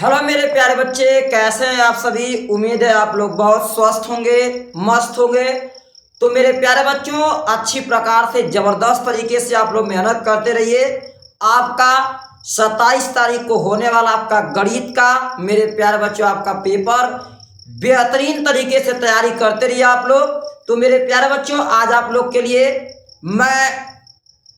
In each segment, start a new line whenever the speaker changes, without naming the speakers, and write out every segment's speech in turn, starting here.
Hello मेरे प्यारे बच्चे, कैसे हैं आप सभी। उम्मीद है आप लोग बहुत स्वस्थ होंगे, मस्त होंगे। तो मेरे प्यारे बच्चों, अच्छी प्रकार से ज़बरदस्त तरीके से आप लोग मेहनत करते रहिए। आपका 27 तारीख को होने वाला आपका गणित का मेरे प्यारे बच्चों आपका पेपर बेहतरीन तरीके से तैयारी करते रहिए आप लोग। तो मेरे प्यारे बच्चों, आज आप लोग के लिए मैं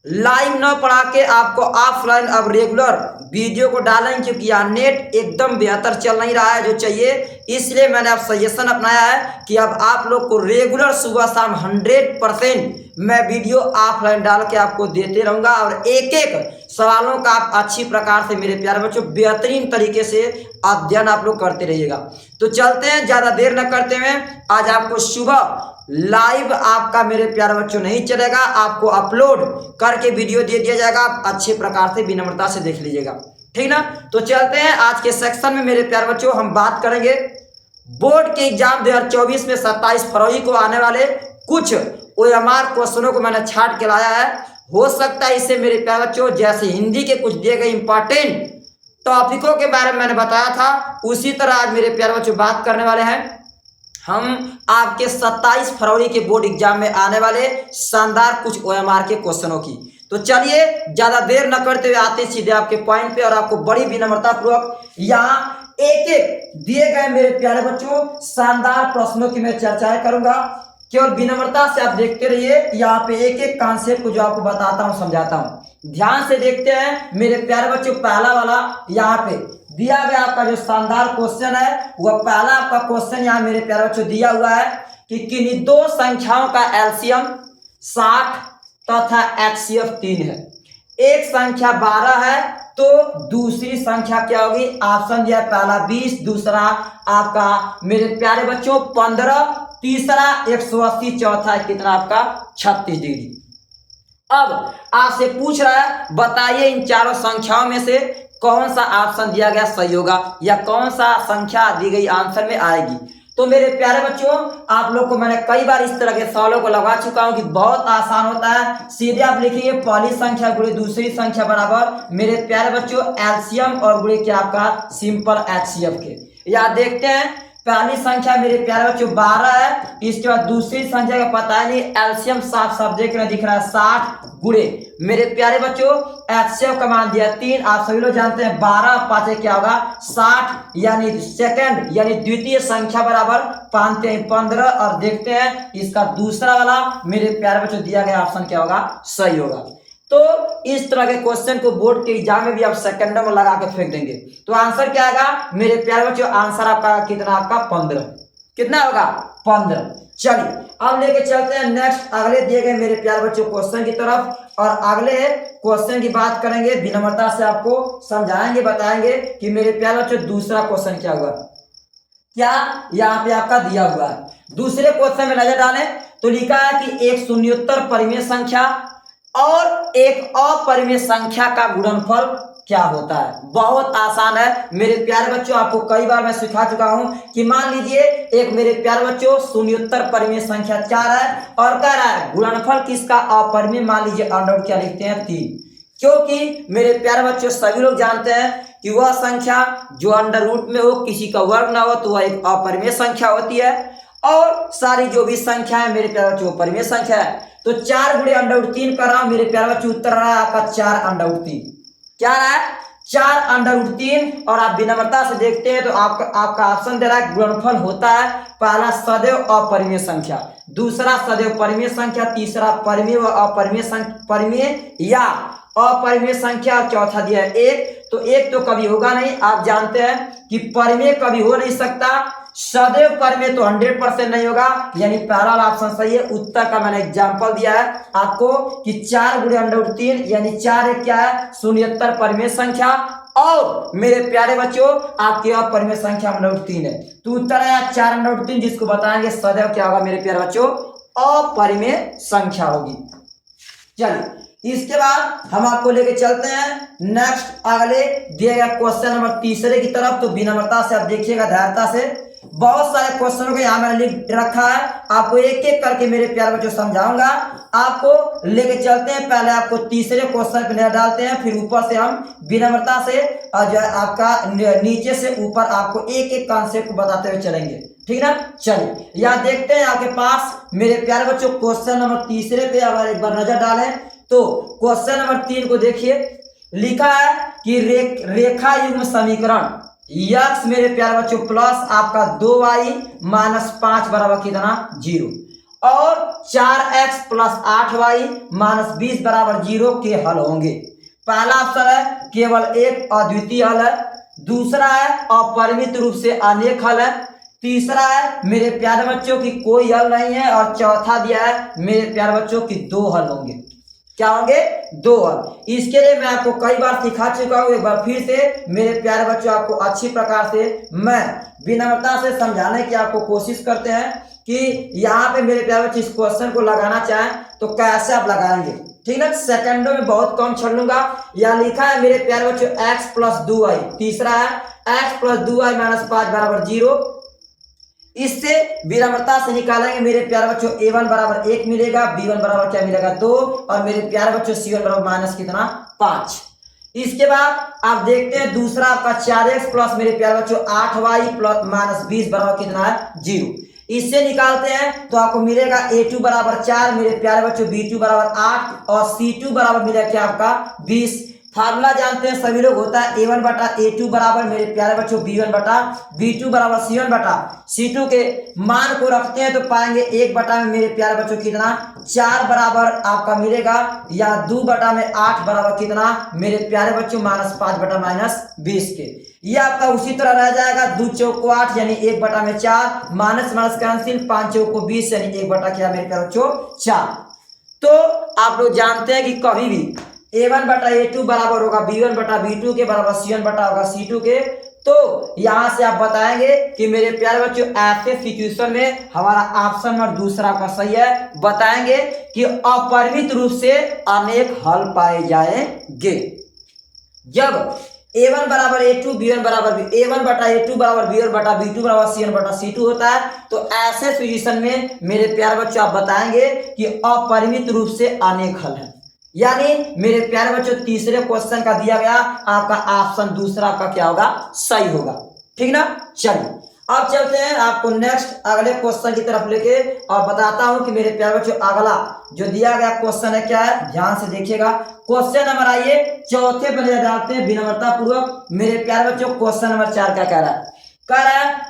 लाइव न पढ़ा के आपको ऑफलाइन अब रेगुलर वीडियो को डालेंगे, क्योंकि यहाँ नेट एकदम बेहतर चल नहीं रहा है जो चाहिए। इसलिए मैंने अब सजेशन अपनाया है कि अब आप लोग को रेगुलर सुबह शाम 100% मैं वीडियो ऑफलाइन डाल के आपको देते रहूँगा, और एक एक सवालों का आप अच्छी प्रकार से मेरे प्यारे बच्चों बेहतरीन तरीके से अध्ययन आप लोग करते रहिएगा। तो चलते हैं, ज़्यादा देर न करते हुए आज आपको सुबह लाइव आपका मेरे प्यारे बच्चों नहीं चलेगा, आपको अपलोड करके वीडियो दे दिया जाएगा। आप अच्छे प्रकार से विनम्रता से देख लीजिएगा, ठीक ना। तो चलते हैं आज के सेक्शन में मेरे प्यारे बच्चों, हम बात करेंगे बोर्ड के एग्जाम 2024 में 27 फरवरी को आने वाले कुछ OMR क्वेश्चनों को मैंने छाट के लाया है। हो सकता है इससे मेरे प्यारे बच्चों जैसे हिंदी के कुछ दिए गए इंपॉर्टेंट टॉपिकों के बारे में मैंने बताया था, उसी तरह आज मेरे प्यारे बच्चों बात करने वाले हैं हम आपके 27 फरवरी के बोर्ड एग्जाम में आने वाले शानदार कुछ OMR के क्वेश्चनों की। तो चलिए ज्यादा देर न करते हुए आते सीधे आपके पॉइंट पे, और आपको बड़ी विनम्रता पूर्वक यहाँ एक एक दिए गए मेरे प्यारे बच्चों शानदार प्रश्नों की मैं चर्चाएं करूंगा। केवल विनम्रता से आप देखते रहिए, यहाँ पे एक एक कॉन्सेप्ट को जो आपको बताता हूँ समझाता हूँ। ध्यान से देखते हैं मेरे प्यारे बच्चों। पहला वाला यहाँ पे दिया गया आपका जो शानदार क्वेश्चन है, वह पहला आपका क्वेश्चन यहाँ मेरे प्यारे बच्चों दिया हुआ है कि किन्हीं दो संख्याओं का एलसीएम 60 तथा HCF 3 है। एक संख्या 12 है तो दूसरी संख्या क्या होगी। ऑप्शन दिया पहला 20, दूसरा आपका मेरे प्यारे बच्चों 15, तीसरा 180, चौथा कितना आपका 36 डिग्री। अब आपसे पूछ रहा है बताइए इन चारों संख्याओं में से कौन सा ऑप्शन दिया गया सही होगा, या कौन सा संख्या दी गई आंसर में आएगी। तो मेरे प्यारे बच्चों, आप लोग को मैंने कई बार इस तरह के सवालों को लगा चुका हूं कि बहुत आसान होता है। सीधे आप लिखिए पहली संख्या गुणे दूसरी संख्या बराबर मेरे प्यारे बच्चों एलसीएम और गुणे क्या आपका सिंपल HCF के। या देखते हैं पहली संख्या मेरे प्यारे बच्चों 12 है, इसके बाद दूसरी संख्या का पता नहीं, एलसीएम साफ सब्जेक्ट में दिख रहा है 60 गुणे मेरे प्यारे बच्चों HCF का मान दिया 3। आप सभी लोग जानते हैं 12 पांच क्या होगा 60, यानी सेकंड यानी द्वितीय संख्या बराबर 5 15। और देखते हैं इसका दूसरा वाला मेरे प्यारे बच्चों दिया गया ऑप्शन क्या होगा सही होगा। तो इस तरह के क्वेश्चन को बोर्ड के एग्जाम में भी आप सेकंडों में लगा के फेंक देंगे। तो आंसर क्या आएगा मेरे प्यारे बच्चों, आंसर आपका कितना आपका 15। कितना होगा 15। चलिए अब लेके चलते हैं नेक्स्ट अगले दिए गए मेरे प्यारे बच्चों क्वेश्चन की तरफ, और अगले क्वेश्चन की बात करेंगे। विनम्रता से आपको समझाएंगे, बताएंगे कि मेरे प्यारे बच्चों दूसरा क्वेश्चन क्या हुआ। क्या यहाँ पे आपका दिया हुआ है। दूसरे क्वेश्चन में नजर डालें तो लिखा है कि एक शून्योत्तर परिमेय संख्या और एक अपरिमेय संख्या का गुणनफल क्या होता है। बहुत आसान है मेरे प्यारे बच्चों, आपको कई बार मैं सिखा चुका हूं कि मान लीजिए एक मेरे प्यारे बच्चों शून्योत्तर परिमेय संख्या 4 है और कह रहा है गुणनफल किसका अपरिमेय, मान लीजिए अंडर क्या लिखते हैं 3। क्योंकि मेरे प्यारे बच्चों सभी लोग जानते हैं कि वह संख्या जो अंडर रूट में हो, किसी का वर्ग ना हो, तो वह एक अपरिमेय संख्या होती है, और सारी जो भी संख्या है मेरे प्यारे बच्चों परिमेय संख्या है। तो 4 गुणे अंडर रूट 3 कर रहा हूं मेरे प्यारे बच्चों, उत्तर रहा है आपका 4 अंडर रूट 3। क्या रहा है 4 अंडर रूट 3। और आप विनम्रता से देखते हैं तो आपका ऑप्शन दे रहा है गुणनफल होता है पहला सदैव अपरिमेय संख्या, दूसरा सदैव परिमेय संख्या, तीसरा परिमेय व अपरिमेय परिमेय या अपरिमेय संख्या, और चौथा दिया है 1। तो 1 तो कभी होगा नहीं, आप जानते हैं कि परिमेय कभी हो नहीं सकता, सदैव परिमेय तो 100% नहीं होगा, यानी पहला ऑप्शन सही है। उत्तर का मैंने एग्जांपल दिया है आपको कि 4 गुणे अंडर रूट 3 यानी 4 एक क्या है शून्योत्तर परिमेय संख्या, और मेरे प्यारे बच्चों आपके अपरिमेय संख्या अंडर रूट 3 है। तो उत्तर है 4 अंडर रूट 3, जिसको बताएंगे सदैव क्या होगा मेरे प्यारे बच्चों अपरिमेय संख्या होगी। चलिए इसके बाद हम आपको लेके चलते हैं नेक्स्ट अगले दिए गए क्वेश्चन नंबर तीसरे की तरफ। तो विनम्रता से आप देखिएगा धैर्यता से। बहुत सारे क्वेश्चनों को यहाँ मैंने लिख रखा है, आपको एक एक करके मेरे प्यारे बच्चों समझाऊंगा। आपको लेके चलते हैं, पहले आपको तीसरे क्वेश्चन पे नजर डालते हैं, फिर ऊपर से हम विनम्रता से और जो है आपका नीचे से ऊपर आपको एक एक कॉन्सेप्ट बताते हुए चलेंगे, ठीक ना। चलिए यहाँ देखते हैं आपके पास मेरे प्यारे बच्चों क्वेश्चन नंबर तीसरे पे अगर एक बार नजर डालें तो क्वेश्चन नंबर 3 को देखिए। लिखा है कि रेखा युग्म समीकरण यक्स मेरे प्यारे बच्चों प्लस आपका 2y माइनस 5 बराबर कितना 0 और 4x प्लस 8y माइनस 20 बराबर 0 के हल होंगे। पहला ऑप्शन है केवल एक अद्वितीय हल है, दूसरा है अपरिमित रूप से अनेक हल है, तीसरा है मेरे प्यारे बच्चों की कोई हल नहीं है, और चौथा दिया है मेरे प्यारे बच्चों की 2 हल होंगे। क्या होंगे 2 हल। इसके लिए मैं आपको कई बार सिखा चुका हूं, एक बार फिर से मेरे प्यारे बच्चों आपको अच्छी प्रकार से मैं विनम्रता से समझाने की आपको कोशिश करते हैं कि यहाँ पे मेरे प्यारे बच्चे इस क्वेश्चन को लगाना चाहें तो कैसे आप लगाएंगे, ठीक है। सेकंडों में बहुत कम छोड़ लूंगा। यहाँ लिखा है मेरे प्यारे बच्चों x प्लस 2y, तीसरा है x प्लस 2y माइनस 5 बराबर 0। इससे विनम्रता से निकालेंगे मेरे प्यारे बच्चों a1 बराबर 1 मिलेगा, b1 बराबर क्या मिलेगा 2 और मेरे प्यारे बच्चों c1 बराबर माइनस कितना 5। इसके बाद आप देखते हैं दूसरा आपका 4x प्लस मेरे प्यारे बच्चों 8y प्लस माइनस 20 बराबर कितना है 0। इससे निकालते हैं तो आपको मिलेगा a2 बराबर 4 मेरे प्यारे बच्चों, b2 बराबर 8 और c2 बराबर मिलेगा क्या आपका 20। फार्मूला जानते हैं सभी लोग, होता है a1 बटा a2 बराबर मेरे प्यारे बच्चों b1 बटा b2 बराबर c1 बटा c2 के मान को रखते हैं तो पाएंगे 1 बटा में मेरे प्यारे बच्चों कितना 4 बराबर आपका मिलेगा, या 2 बटा में 8 बराबर कितना मेरे प्यारे बच्चों माइनस 5 बटा माइनस 20 के। ये आपका उसी तरह रह जाएगा, 2 चौक को 8 यानी 1 बटा में 4 माइनस माइनस कैंसिल, 5 चौक को 20 यानी 1 बटा क्या मेरे प्यारे बच्चों 4। तो आप लोग जानते हैं कि कभी भी a1 बटा a2 बराबर होगा b1 बटा b2 के बराबर c1 बटा होगा c2 के। तो यहां से आप बताएंगे कि मेरे प्यारे बच्चों ऐसे सिचुएशन में हमारा ऑप्शन नंबर दूसरा का सही है। बताएंगे कि अपरिमित रूप से अनेक हल पाए जाएंगे जब a1 बराबर a2 b1 बराबर a1 बटा a2 बराबर b1 बटा b2 बराबर c1 बटा c2 होता है। तो ऐसे सिचुएशन में मेरे प्यारे बच्चों आप बताएंगे कि अपरिमित रूप से अनेक हल है, यानी मेरे प्यारे बच्चों तीसरे क्वेश्चन का दिया गया आपका ऑप्शन दूसरा का क्या होगा सही होगा, ठीक ना। चलिए अब चलते हैं आपको नेक्स्ट अगले क्वेश्चन की तरफ लेके और बताता हूं कि मेरे प्यारे बच्चों अगला जो दिया गया क्वेश्चन है क्या है, ध्यान से देखिएगा। क्वेश्चन नंबर आइए चौथे पर नजर डालते हैं विनम्रता पूर्वक। मेरे प्यारे बच्चों क्वेश्चन नंबर 4 क्या कह रहा है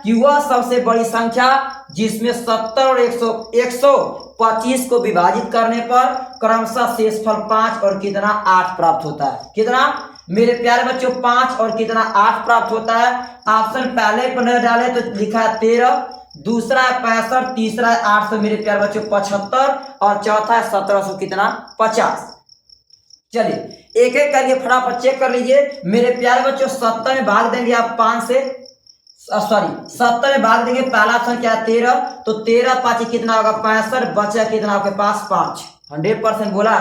कि वह सबसे बड़ी संख्या जिसमें 70 और 125 को विभाजित करने पर क्रमशः शेषफल 5 और कितना 8 प्राप्त होता है। कितना मेरे प्यारे बच्चों 5 और कितना 8 प्राप्त होता है। ऑप्शन पहले पर नजर डाले तो लिखा है 13, दूसरा है 65, तीसरा है 800 मेरे प्यारे बच्चों 75 और चौथा है 1700 कितना 50। चलिए एक एक करके फटाफट चेक कर लीजिए। मेरे प्यारे बच्चों 70 में भाग देंगे आप 5 से, सॉरी 70 में भाग देंगे, पहला ऑप्शन क्या है 13, तो 13 5 कितना होगा 65, बचा कितना आपके पास 5, 100% बोला।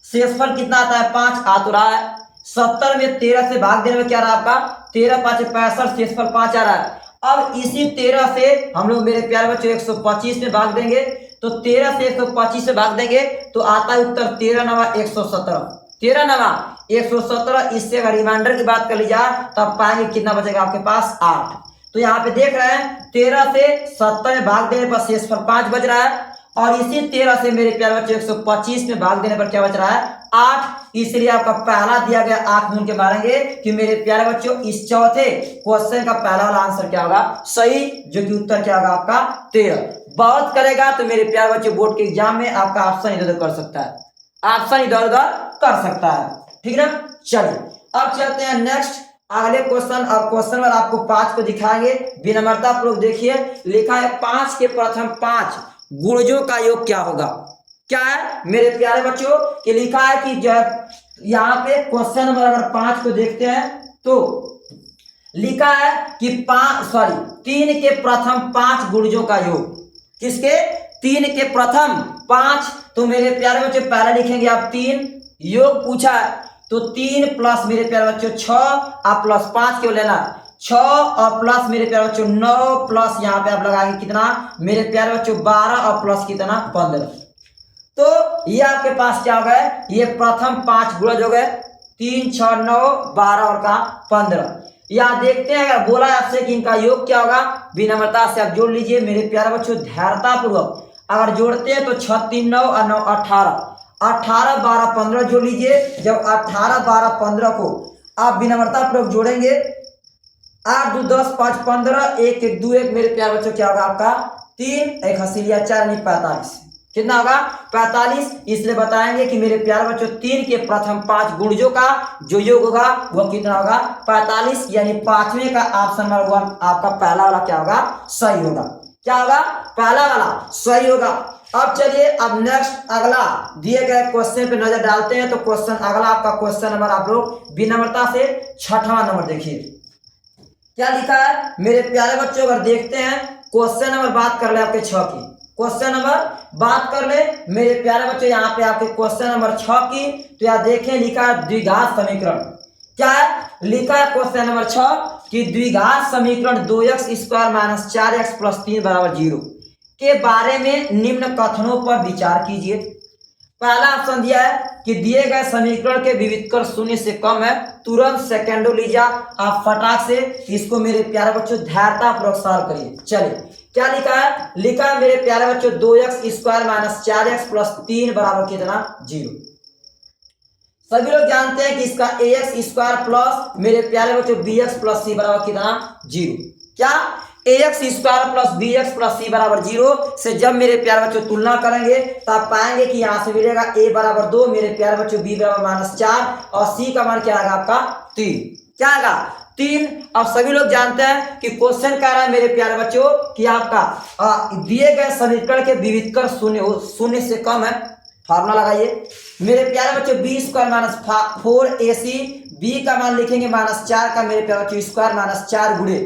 शेषफल कितना आता है 5 आ तो रहा है। 70 में 13 से भाग देने में क्या रहा आपका 13 5 65, शेषफल 5 आ रहा है। अब इसी 13 से हम लोग मेरे प्यारे बच्चों 125 में भाग देंगे, तो 13 से 125 से भाग देंगे तो आता है उत्तर 13 नवा 117, 13 नवा 117। इससे अगर रिमाइंडर की बात कर ली जाए तब पाएंगे कितना बचेगा आपके पास 8। तो यहाँ पे देख रहे हैं 13 से 70 में भाग देने पर शेषफल 5 बच रहा है, और इसी 13 से मेरे प्यारे बच्चों 125 में भाग देने पर क्या बच रहा है 8। इसलिए आपका पहला दिया गया 8 ढूंढ के मारेंगे कि मेरे प्यारे बच्चों इस चौथे क्वेश्चन का पहला वाला आंसर क्या होगा सही, जो कि उत्तर क्या होगा आपका 13। बहुत करेगा तो मेरे प्यारे बच्चों बोर्ड के एग्जाम में आपका ऑप्शन इधर उधर कर सकता है, ऑप्शन इधर उधर कर सकता है, ठीक ना। चलिए अब चलते हैं नेक्स्ट अगले क्वेश्चन। और क्वेश्चन में आपको 5 को दिखाएंगे विनम्रता पूर्वक देखिए। लिखा है 5 के प्रथम 5 गुणजों का योग क्या होगा। क्या है मेरे प्यारे बच्चों कि लिखा है कि जब यहाँ पे क्वेश्चन नंबर अगर 5 को देखते हैं तो लिखा है कि 3 के प्रथम 5 गुणजों का योग। किसके 3 के प्रथम 5, तो मेरे प्यारे बच्चों पहले लिखेंगे आप 3, योग पूछा है तो 3 प्लस मेरे प्यारे बच्चों 6 आप प्लस 5 क्यों लेना, 6 और प्लस मेरे प्यारे बच्चों 9 प्लस यहाँ पे आप लगाएंगे कितना मेरे प्यारे बच्चों 12 और प्लस कितना 15। तो ये आपके पास क्या हो गए, ये प्रथम 5 गुणज हो गए, 3 6 9 12 और का 15। यहाँ देखते हैं अगर बोला आपसे कि इनका योग क्या होगा, विनम्रता से आप जोड़ लीजिए मेरे प्यारे बच्चों धैर्यता पूर्वक। अगर जोड़ते हैं तो 6 3 9 और 9 18, 18 12 15 जोड़ लीजिए। जब 18 12 15 को आप विनम्रता पूर्वक जोड़ेंगे, 8 2 10 5 15 1 1 2 1 मेरे प्यारे बच्चों क्या होगा आपका 3 1 हसीलिया 4 यानी 45। कितना होगा 45। इसलिए बताएंगे कि मेरे प्यारे बच्चों 3 के प्रथम 5 गुणजों का जो योग होगा वह कितना होगा 45, यानी पांचवें का ऑप्शन नंबर 1 आपका पहला वाला क्या होगा सही होगा। क्या होगा पहला वाला सही होगा। अब चलिए अब नेक्स्ट अगला दिए गए क्वेश्चन पे नजर डालते हैं। तो क्वेश्चन अगला आपका क्वेश्चन नंबर आप लोग विनम्रता से 6वां नंबर देखिए क्या लिखा है मेरे प्यारे बच्चों। अगर देखते हैं क्वेश्चन नंबर बात कर ले आपके 6 की, क्वेश्चन नंबर बात कर ले मेरे प्यारे बच्चों यहाँ पे आपके क्वेश्चन नंबर 6 की। तो यहाँ देखें लिखा है द्विघात समीकरण। क्या है लिखा है क्वेश्चन नंबर 6 कि द्विघात समीकरण 2x square minus 4x plus 3 बराबर 0 के बारे में निम्न कथनों पर विचार कीजिए। पहला ऑप्शन दिया है कि दिए गए समीकरण के विविधकर शून्य से कम है। तुरंत सेकेंडो लीजिए आप फटाक से इसको मेरे प्यारे बच्चों धैर्यता पूर्वक सॉल्व करिए। चलिए क्या लिखा है, लिखा है मेरे प्यारे बच्चों 2x square minus 4x plus 3 बराबर कितना 0। सभी लोग जानते हैं कि इसका ax स्क्वायर प्लस मेरे प्यारे बच्चों bx प्लस c बराबर कितना 0। क्या ax square plus bx plus c बराबर 0 से जब मेरे प्यारे बच्चों तुलना करेंगे तो आप पाएंगे कि यहाँ से मिलेगा a बराबर 2 मेरे प्यारे बच्चों b बराबर माइनस 4 और c का मान क्या आएगा आपका 3। क्या आएगा 3। अब सभी लोग जानते हैं कि क्वेश्चन कह रहा है मेरे प्यारे बच्चों कि आपका दिए गए समीकरण के विविधकर शून्य से कम है। फार्मूला लगाइए मेरे प्यारे बच्चों B square minus 4ac, B का मान लिखेंगे माइनस 4 का मेरे प्यारे बच्चों स्क्वायर माइनस 4 गुणे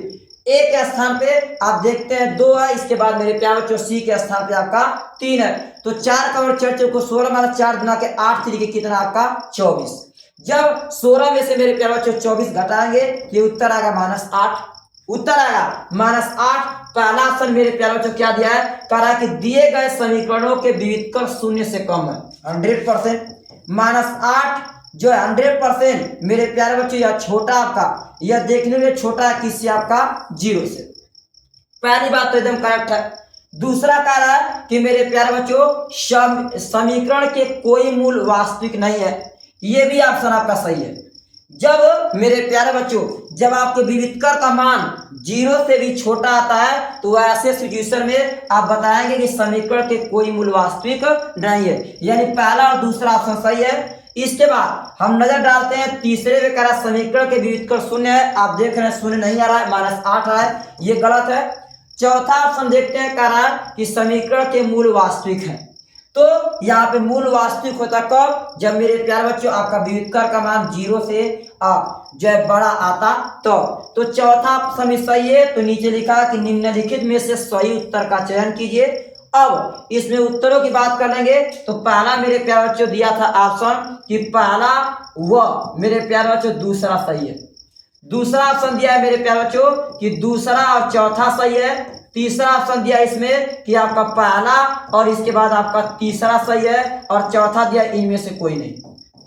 ए के स्थान पे आप देखते हैं 2 है, इसके बाद मेरे प्यारे बच्चों सी के स्थान पे आपका 3 है। तो 4 का और 4 को 16 माइनस 4 गुना के 8 तरीके कितना आपका 24। जब 16 में से मेरे प्यारे बच्चों 24 घटाएंगे ये उत्तर आएगा माइनस 8। उत्तर आएगा माइनस 8। पहला ऑप्शन मेरे प्यारे बच्चों क्या दिया है, कह रहा है कि दिए गए समीकरणों के विविधकर शून्य से कम है 100%। माइनस 8 जो है 100% मेरे प्यारे बच्चों यह छोटा आपका यह देखने में छोटा है किससे आपका 0 से। पहली बात तो एकदम करेक्ट है। दूसरा कह रहा है कि मेरे प्यारे बच्चों समीकरण के कोई मूल वास्तविक नहीं है। यह भी ऑप्शन आपका सही है। जब मेरे प्यारे बच्चों जब आपके विविधकर का मान 0 से भी छोटा आता है तो ऐसे सिचुएशन में आप बताएंगे कि समीकरण के कोई मूल वास्तविक नहीं है, यानी पहला और दूसरा ऑप्शन सही है। इसके बाद हम नजर डालते हैं तीसरे में कह रहा है समीकरण के विविधकर शून्य है। आप देख रहे हैं शून्य नहीं आ रहा है, माइनस 8 आ रहा है, ये गलत है। चौथा ऑप्शन देखते हैं कह रहा है कि समीकरण के मूल वास्तविक है। तो यहाँ पे मूल वास्तविक होता कब, जब मेरे प्यारे बच्चों आपका विविधकर का मान 0 से जो है बड़ा आता तो चौथा ऑप्शन सही है। तो नीचे लिखा कि निम्नलिखित में से सही उत्तर का चयन कीजिए। अब इसमें उत्तरों की बात कर लेंगे तो पहला मेरे प्यारे बच्चों दिया था ऑप्शन कि पहला व मेरे प्यारे बच्चों दूसरा सही है। दूसरा ऑप्शन दिया है मेरे प्यारे बच्चों कि दूसरा और चौथा सही है। तीसरा ऑप्शन दिया इसमें कि आपका पहला और इसके बाद आपका तीसरा सही है और चौथा दिया इनमें से कोई नहीं,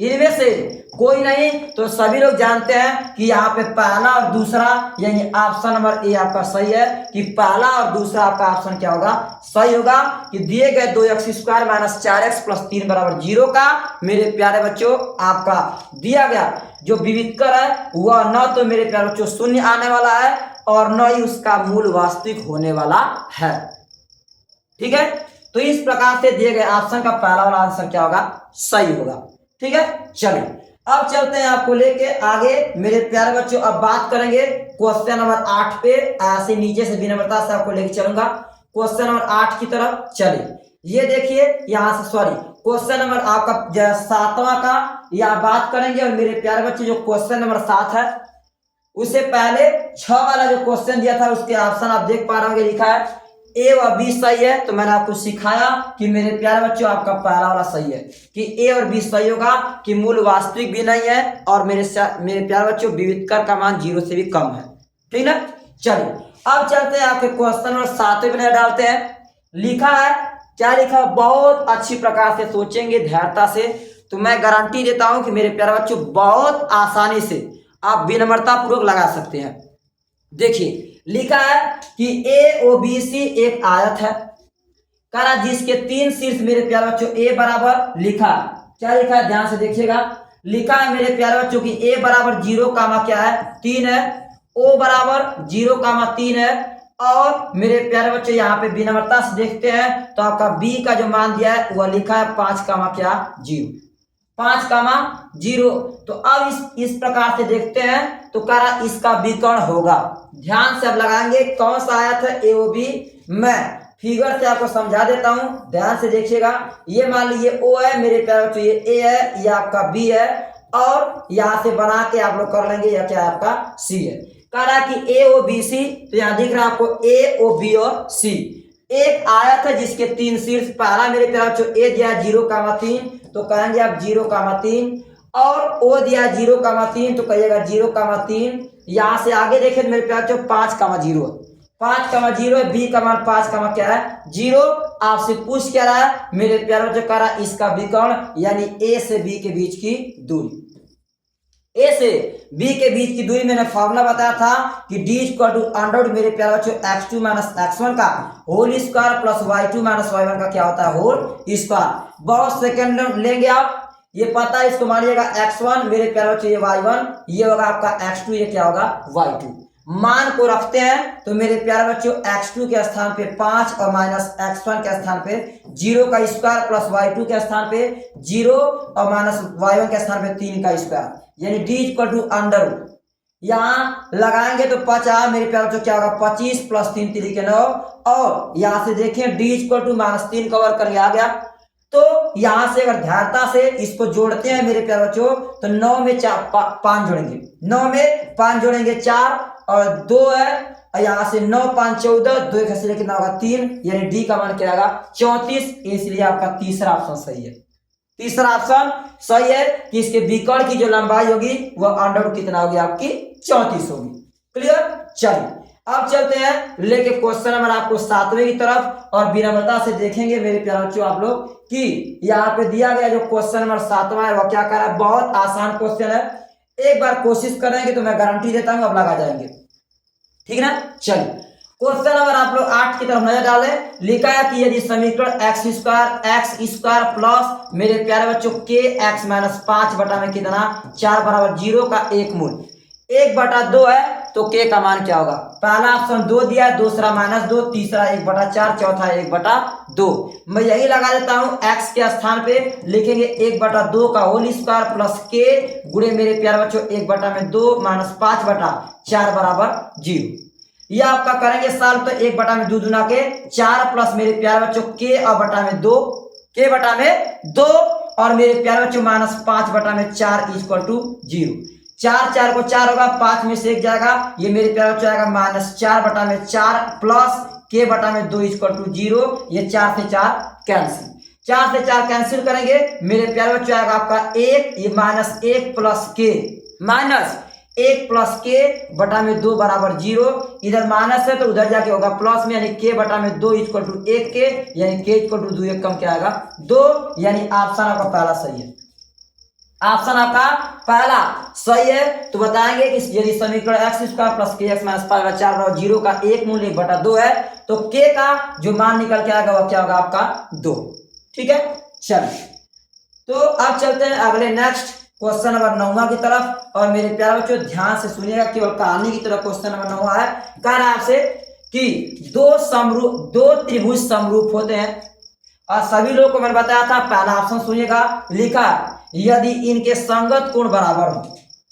इनमें से कोई नहीं। तो सभी लोग जानते हैं कि यहाँ पे पहला और दूसरा यानी ऑप्शन नंबर ए आपका सही है कि पहला और दूसरा आपका ऑप्शन क्या होगा सही होगा कि दिए गए 2x square minus 4x plus 3 बराबर 0 का मेरे प्यारे बच्चों आपका दिया गया जो विविधकर है वह न तो मेरे प्यारे बच्चों शून्य आने वाला है और न ही उसका मूल वास्तविक होने वाला है। ठीक है, तो इस प्रकार से दिए गए ऑप्शन का पहला वाला आंसर क्या होगा सही होगा। ठीक है, चलिए अब चलते हैं आपको लेके आगे मेरे प्यारे बच्चों। अब बात करेंगे क्वेश्चन नंबर 8 पे। ऐसे नीचे से विनम्रता से आपको लेके चलूंगा क्वेश्चन नंबर 8 की तरफ। चलिए ये देखिए यहाँ से सॉरी क्वेश्चन नंबर आपका 7वां का यहाँ बात करेंगे। और मेरे प्यारे बच्चे जो क्वेश्चन नंबर 7 है उससे पहले 6 वाला जो क्वेश्चन दिया था उसके ऑप्शन आप देख पा रहे होंगे लिखा है ए व बी सही है। तो मैंने आपको सिखाया कि मेरे प्यारे बच्चों आपका पहला वाला सही है कि ए और बी सही होगा कि मूल वास्तविक भी नहीं है और मेरे प्यारे बच्चों विविधकर का मान 0 से भी कम है। ठीक ना। चलिए अब चलते हैं आपके क्वेश्चन नंबर 7 में डालते हैं। लिखा है, क्या लिखा है, बहुत अच्छी प्रकार से सोचेंगे धैर्यता से तो मैं गारंटी देता हूं कि मेरे प्यारे बच्चों बहुत आसानी से आप विनम्रता पूर्वक लगा सकते हैं। देखिए लिखा है कि AOBC एक आयत है करा जिसके 3 शीर्ष मेरे प्यारे बच्चों A बराबर लिखा, क्या लिखा है ध्यान से देखिएगा। लिखा है मेरे प्यारे बच्चों की A बराबर 0 कामा क्या है 3 है, O बराबर 0 कामा 3 है, और मेरे प्यारे बच्चों यहाँ पे विनम्रता से देखते हैं तो आपका B का जो मान दिया है वह लिखा है 5 कामा क्या 0, 5 कामा 0। तो अब इस प्रकार से देखते हैं तो करा इसका विकर्ण होगा। ध्यान से अब लगाएंगे कौन सा आयत है AOB। मैं फिगर से आपको समझा देता हूं, ध्यान से देखिएगा। ये मान लीजिए O है मेरे प्यारे बच्चों, ये A है, ये आपका B है, और यहां से बना के आप लोग कर लेंगे या क्या आपका C है। कह रहा कि AOBC, तो यहां दिख रहा है आपको AOB और C एक आयत है जिसके 3 शीर्ष। पहला मेरे प्यारे बच्चों A दिया 0,3 तो कहेंगे आप 0,3, और O दिया 0,3 तो कहिएगा 0,3। यहां से आगे देखें मेरे प्यारे बच्चों 5,0 है, B का मान 5 क्या है 0। आपसे पूछ क्या रहा है मेरे प्यारे बच्चों, कह रहा है इसका विकर्ण यानी A से B के बीच की दूरी। A से B के बीच की दूरी मैंने फॉर्मूला बताया था कि D = मेरे प्यारे बच्चों x2 - x1 का whole square plus y2 - y1 का क्या होता है होल स्क्वायर। बहुत सेकंड लेंगे आप, ये पता है इसको मानिएगा x1 मेरे प्यारे बच्चों, ये y1, ये होगा आपका x2, ये क्या होगा y2। मान को रखते हैं तो मेरे प्यारे बच्चों x2 के स्थान पे 5 और माइनस x1 के स्थान पे 0 का स्क्वायर प्लस y2 के स्थान पे 0 और माइनस y1 के स्थान पे 3 का स्क्वायर, यानी D = यहाँ लगाएंगे तो 50 मेरे प्यारे बच्चों क्या होगा 25 प्लस 3 3 के 9, और यहाँ से देखें D = -3 कवर करके आ गया। तो यहां से अगर ध्यानता से इसको जोड़ते हैं मेरे प्यारे बच्चों तो 9 में 5 जोड़ेंगे, 9 में 5 जोड़ेंगे 4 और 2 है, और यहां से 9 5 14, 2 एक से कितना होगा 3, यानी D का मान क्या आएगा 34। इसलिए आपका तीसरा ऑप्शन सही है। तीसरा ऑप्शन सही है कि इसके विकर्ण की जो लंबाई होगी वह अंडर कितना होगी आपकी 34 होगी। क्लियर। चलिए अब चलते हैं लेके क्वेश्चन नंबर आपको 7वें की तरफ, और विनम्रता से देखेंगे मेरे प्यारे बच्चों आप लोग कि यहाँ पे दिया गया जो क्वेश्चन नंबर 7वां है वह क्या कर रहा है, बहुत आसान क्वेश्चन है। एक बार कोशिश करेंगे तो मैं गारंटी देता हूं अब लगा जाएंगे, ठीक ना। चलिए क्वेश्चन नंबर आप लोग 8 की तरफ नजर डालें। लिखा है कि यदि समीकरण x² प्लस मेरे प्यारे बच्चों kx - 5 बटा में कितना 4 बराबर 0 का एक मूल 1/2 है तो k का मान क्या होगा। पहला ऑप्शन 2 दिया है, दूसरा -2, तीसरा 1/4, चौथा 1/2। मैं यही लगा देता हूं, x के स्थान पे लिखेंगे 1/2 का होल स्क्वायर प्लस k गुणे मेरे प्यारे बच्चों 1/2 - 5/4 बराबर 0। यह आपका करेंगे साल तो 1/2 दूना के 4 प्लस मेरे प्यारे बच्चों k और बटा में 2, k बटा में 2 और मेरे प्यारे बच्चों -5/4 = 0। 4 को 4 होगा, 5 में से 1 जाएगा, ये मेरे प्यारे बच्चों आएगा -4/4 प्लस k बटा में 2 = 0। ये 4 से 4 कैंसिल, 4 से 4 कैंसिल करेंगे मेरे प्यारे बच्चों आएगा आपका 1, ये -1 प्लस k बटा में 2 बराबर 0। इधर माइनस है तो उधर जाके होगा प्लस में, यानी k बटा में 2 = 1k, यानी k = 2 कम क्या आएगा 2, यानी ऑप्शन आपका पहला सही है। ऑप्शन आपका पहला सही है। तो बताएंगे कि यदि समीकरण x² प्लस kx - 5/4 बराबर 0 का एक मूल 1/2 है तो k का जो मान निकल के आएगा वह क्या होगा आपका 2। ठीक है। चलिए तो अब चलते हैं अगले नेक्स्ट क्वेश्चन नंबर 9वां की तरफ, और मेरे प्यारे बच्चों ध्यान से सुनिएगा, केवल कहानी की तरफ क्वेश्चन नंबर 9वां है। कह रहा है आपसे कि दो त्रिभुज समरूप होते हैं, और सभी लोगों को मैंने बताया था। पहला ऑप्शन सुनिएगा, लिखा यदि इनके संगत कोण बराबर हो।